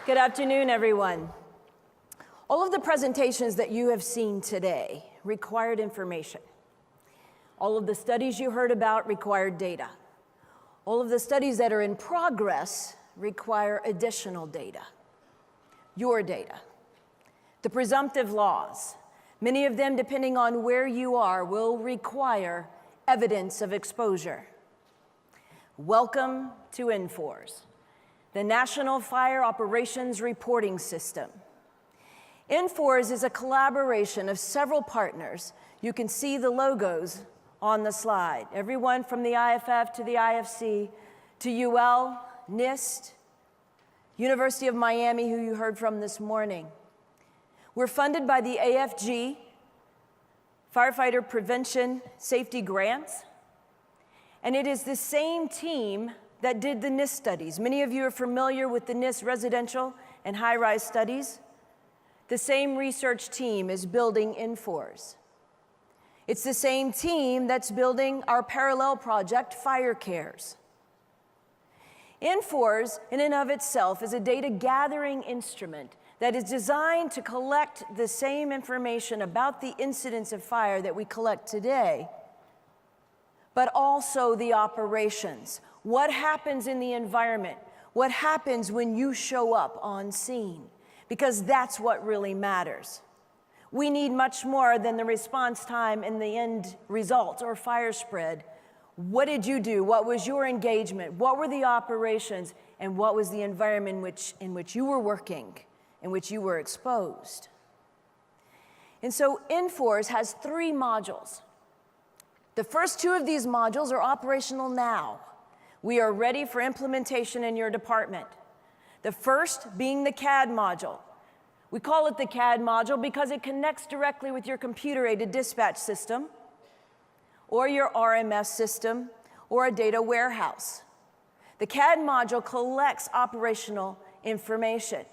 Good afternoon, everyone. All of the presentations that you have seen today required information. All of the studies you heard about required data. All of the studies that are in progress require additional data. Your data. The presumptive laws, many of them, depending on where you are, will require evidence of exposure. Welcome to INFORS, the National Fire Operations Reporting System. INFORS is a collaboration of several partners. You can see the logos on the slide. Everyone from the IAFF to the IFC to UL, NIST, University of Miami, who you heard from this morning. We're funded by the AFG, Firefighter Prevention Safety Grants, and it is the same team that did the NIST studies. Many of you are familiar with the NIST residential and high-rise studies. The same research team is building INFORS. It's the same team that's building our parallel project, Fire Cares. INFORS, in and of itself, is a data gathering instrument that is designed to collect the same information about the incidents of fire that we collect today, but also the operations. What happens in the environment? What happens when you show up on scene? Because that's what really matters. We need much more than the response time and the end result or fire spread. What did you do? What was your engagement? What were the operations? And what was the environment in which you were working, in which you were exposed? And so INFORS has 3 modules. The first 2 of these modules are operational now. We are ready for implementation in your department. The first being the CAD module. We call it the CAD module because it connects directly with your computer-aided dispatch system or your RMS system or a data warehouse. The CAD module collects operational information.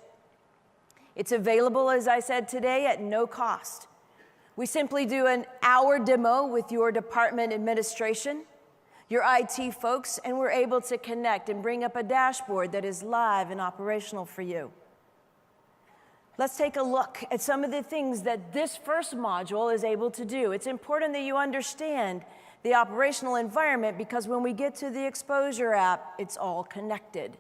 It's available, as I said today, at no cost. We simply do an hour demo with your department administration, your IT folks, and we're able to connect and bring up a dashboard that is live and operational for you. Let's take a look at some of the things that this first module is able to do. It's important that you understand the operational environment because when we get to the exposure app, it's all connected.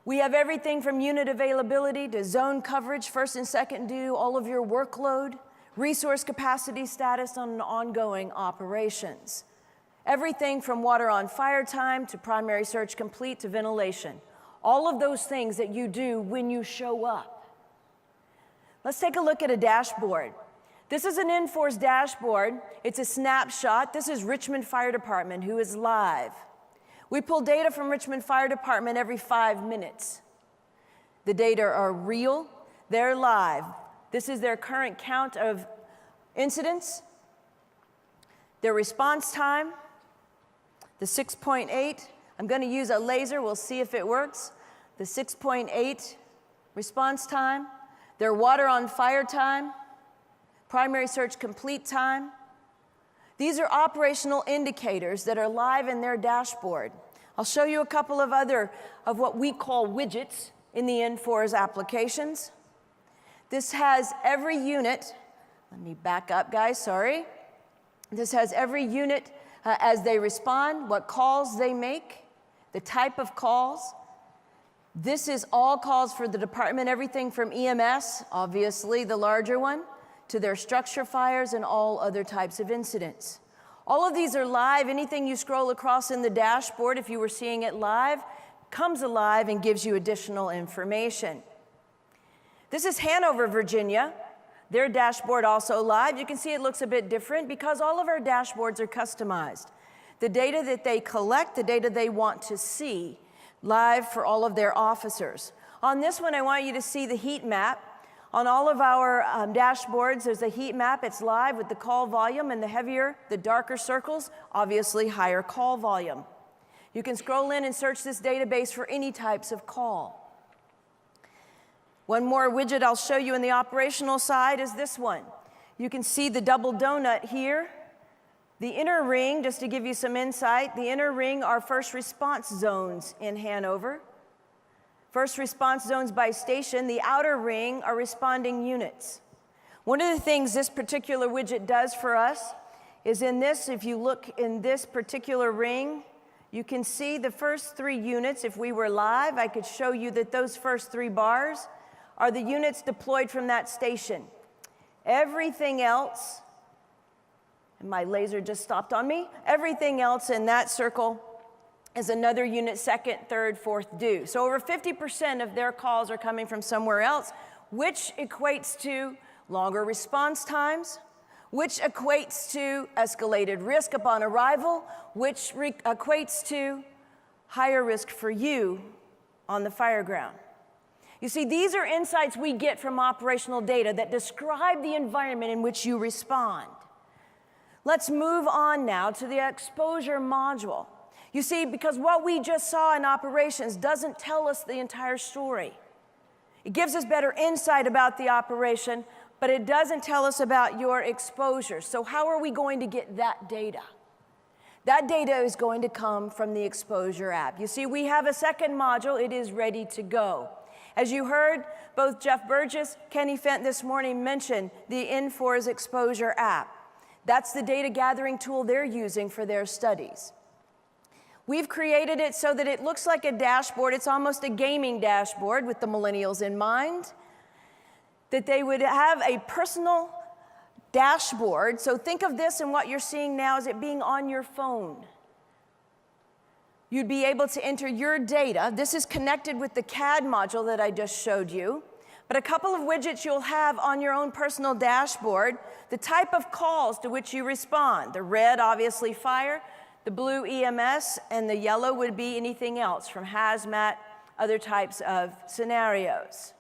We have everything from unit availability to zone coverage, first and second due, all of your workload, resource capacity status on ongoing operations. Everything from water on fire time to primary search complete to ventilation. All of those things that you do when you show up. Let's take a look at a dashboard. This is an INFORS dashboard. It's a snapshot. This is Richmond Fire Department, who is live. We pull data from Richmond Fire Department every 5 minutes. The data are real. They're live. This is their current count of incidents, their response time, the 6.8. I'm going to use a laser. We'll see if it works. The 6.8 response time, their water on fire time, primary search complete time. These are operational indicators that are live in their dashboard. I'll show you a couple of other of what we call widgets in the INFORS applications. This has every unit. Let me back up, guys, sorry. This has every unit as they respond, what calls they make, the type of calls. This is all calls for the department, everything from EMS, obviously the larger one, to their structure fires and all other types of incidents. All of these are live. Anything you scroll across in the dashboard, if you were seeing it live, comes alive and gives you additional information. This is Hanover, Virginia. Their dashboard also live. You can see it looks a bit different because all of our dashboards are customized. The data that they collect, the data they want to see, live for all of their officers. On this one, I want you to see the heat map. On all of our dashboards, there's a heat map. It's live with the call volume, and the heavier, the darker circles, obviously higher call volume. You can scroll in and search this database for any types of call. One more widget I'll show you in the operational side is this one. You can see the double donut here. The inner ring, just to give you some insight, the inner ring are first response zones in Hanover. First response zones by station, the outer ring are responding units. One of the things this particular widget does for us is in this, if you look in this particular ring, you can see the first 3 units. If we were live, I could show you that those first 3 bars are the units deployed from that station. Everything else, and my laser just stopped on me, everything else in that circle is another unit, second, third, fourth due. So over 50% of their calls are coming from somewhere else, which equates to longer response times, which equates to escalated risk upon arrival, which equates to higher risk for you on the fire ground. You see, these are insights we get from operational data that describe the environment in which you respond. Let's move on now to the exposure module. You see, because what we just saw in operations doesn't tell us the entire story. It gives us better insight about the operation, but it doesn't tell us about your exposure. So how are we going to get that data? That data is going to come from the exposure app. You see, we have a second module. It is ready to go. As you heard, both Jeff Burgess, Kenny Fent this morning mentioned the Infor's exposure app. That's the data gathering tool they're using for their studies. We've created it so that it looks like a dashboard. It's almost a gaming dashboard with the millennials in mind, that they would have a personal dashboard. So think of this and what you're seeing now as it being on your phone. You'd be able to enter your data. This is connected with the CAD module that I just showed you. But a couple of widgets you'll have on your own personal dashboard, the type of calls to which you respond. The red, obviously, fire. The blue, EMS. And the yellow would be anything else from hazmat, other types of scenarios.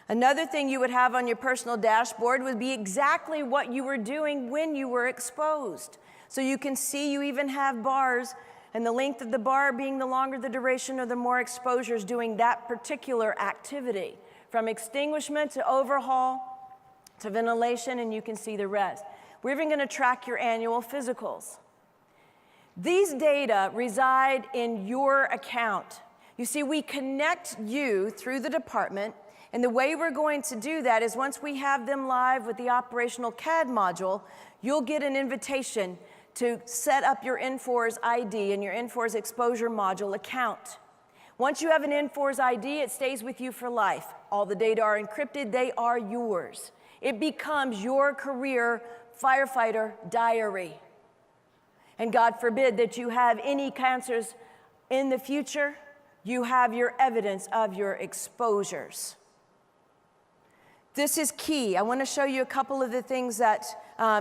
Another thing you would have on your personal dashboard would be exactly what you were doing when you were exposed. So you can see you even have bars, and the length of the bar being the longer the duration or the more exposures doing that particular activity, from extinguishment to overhaul to ventilation, and you can see the rest. We're even going to track your annual physicals. These data reside in your account. You see, we connect you through the department, and the way we're going to do that is once we have them live with the operational CAD module, you'll get an invitation to set up your Infor's ID and your Infor's exposure module account. Once you have an Infor's ID, it stays with you for life. All the data are encrypted, they are yours. It becomes your career firefighter diary. And God forbid that you have any cancers in the future, you have your evidence of your exposures. This is key. I want to show you a couple of the things that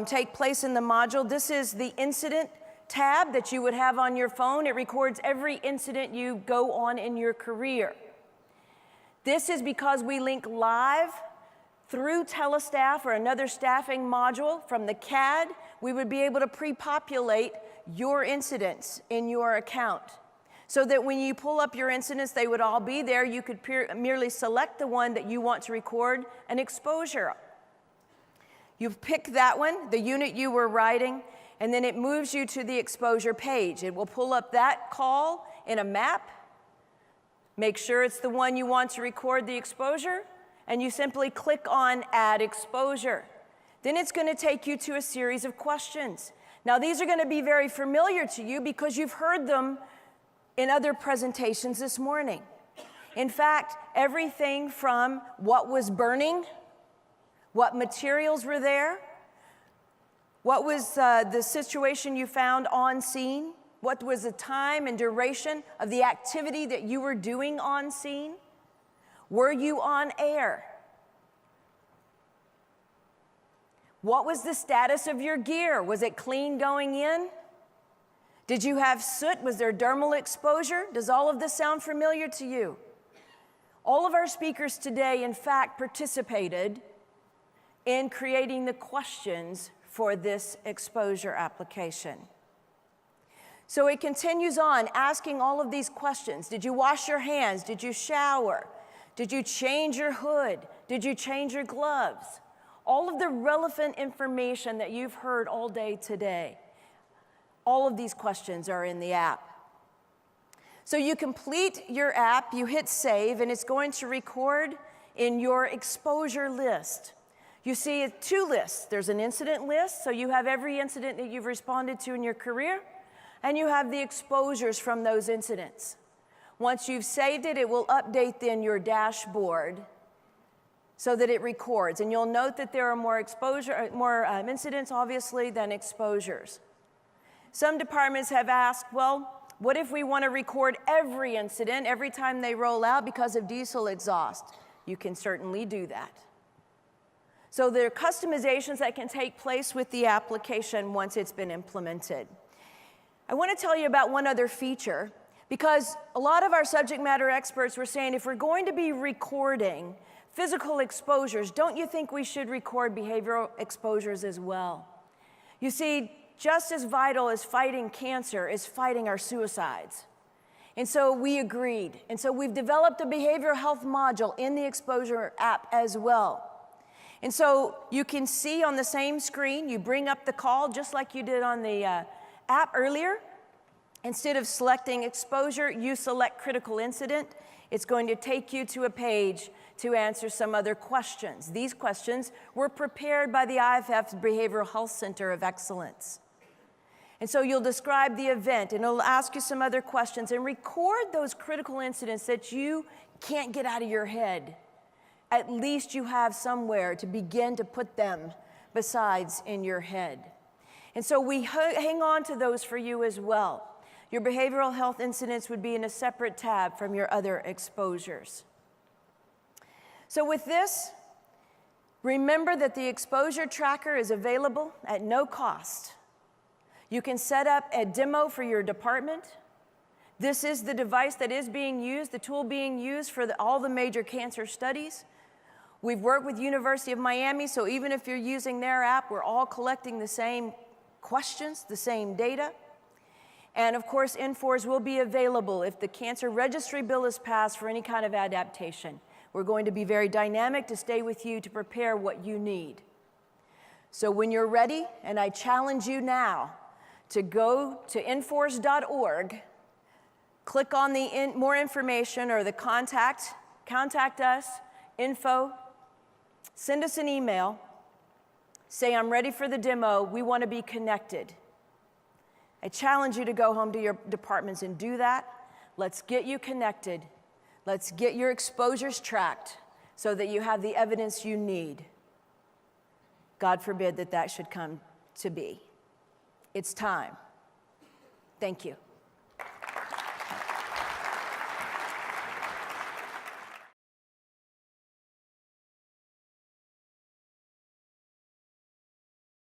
take place in the module. This is the incident tab that you would have on your phone. It records every incident you go on in your career. This is because we link live through Telestaff or another staffing module from the CAD. We would be able to pre-populate your incidents in your account, so that when you pull up your incidents, they would all be there. You could merely select the one that you want to record an exposure. You pick that one, the unit you were writing, and then it moves you to the exposure page. It will pull up that call in a map, make sure it's the one you want to record the exposure, and you simply click on Add Exposure. Then it's going to take you to a series of questions. Now, these are going to be very familiar to you because you've heard them in other presentations this morning. In fact, everything from what was burning, what materials were there, what was the situation you found on scene, what was the time and duration of the activity that you were doing on scene, were you on air? What was the status of your gear? Was it clean going in? Did you have soot? Was there dermal exposure? Does all of this sound familiar to you? All of our speakers today, in fact, participated in creating the questions for this exposure application. So it continues on asking all of these questions. Did you wash your hands? Did you shower? Did you change your hood? Did you change your gloves? All of the relevant information that you've heard all day today. All of these questions are in the app. So you complete your app, you hit save, and it's going to record in your exposure list. You see two lists. There's an incident list, so you have every incident that you've responded to in your career, and you have the exposures from those incidents. Once you've saved it, it will update then your dashboard so that it records. And you'll note that there are more incidents, obviously, than exposures. Some departments have asked, well, what if we want to record every incident every time they roll out because of diesel exhaust? You can certainly do that. So there are customizations that can take place with the application once it's been implemented. I want to tell you about one other feature, because a lot of our subject matter experts were saying if we're going to be recording physical exposures, don't you think we should record behavioral exposures as well? You see, just as vital as fighting cancer is fighting our suicides. And so we agreed. And so we've developed a behavioral health module in the exposure app as well. And so you can see on the same screen, you bring up the call just like you did on the app earlier. Instead of selecting exposure, you select critical incident. It's going to take you to a page to answer some other questions. These questions were prepared by the IAFF Behavioral Health Center of Excellence. And so you'll describe the event, and it'll ask you some other questions, and record those critical incidents that you can't get out of your head. At least you have somewhere to begin to put them besides in your head. And so we hang on to those for you as well. Your behavioral health incidents would be in a separate tab from your other exposures. So with this, remember that the exposure tracker is available at no cost. You can set up a demo for your department. This is the device that is being used, the tool being used for all the major cancer studies. We've worked with University of Miami, so even if you're using their app, we're all collecting the same questions, the same data. And of course, N4s will be available if the cancer registry bill is passed for any kind of adaptation. We're going to be very dynamic to stay with you to prepare what you need. So when you're ready, and I challenge you now to go to nforce.org, click on the more information or the contact us, info, send us an email, say I'm ready for the demo, we want to be connected. I challenge you to go home to your departments and do that. Let's get you connected. Let's get your exposures tracked so that you have the evidence you need. God forbid that that should come to be. It's time. Thank you.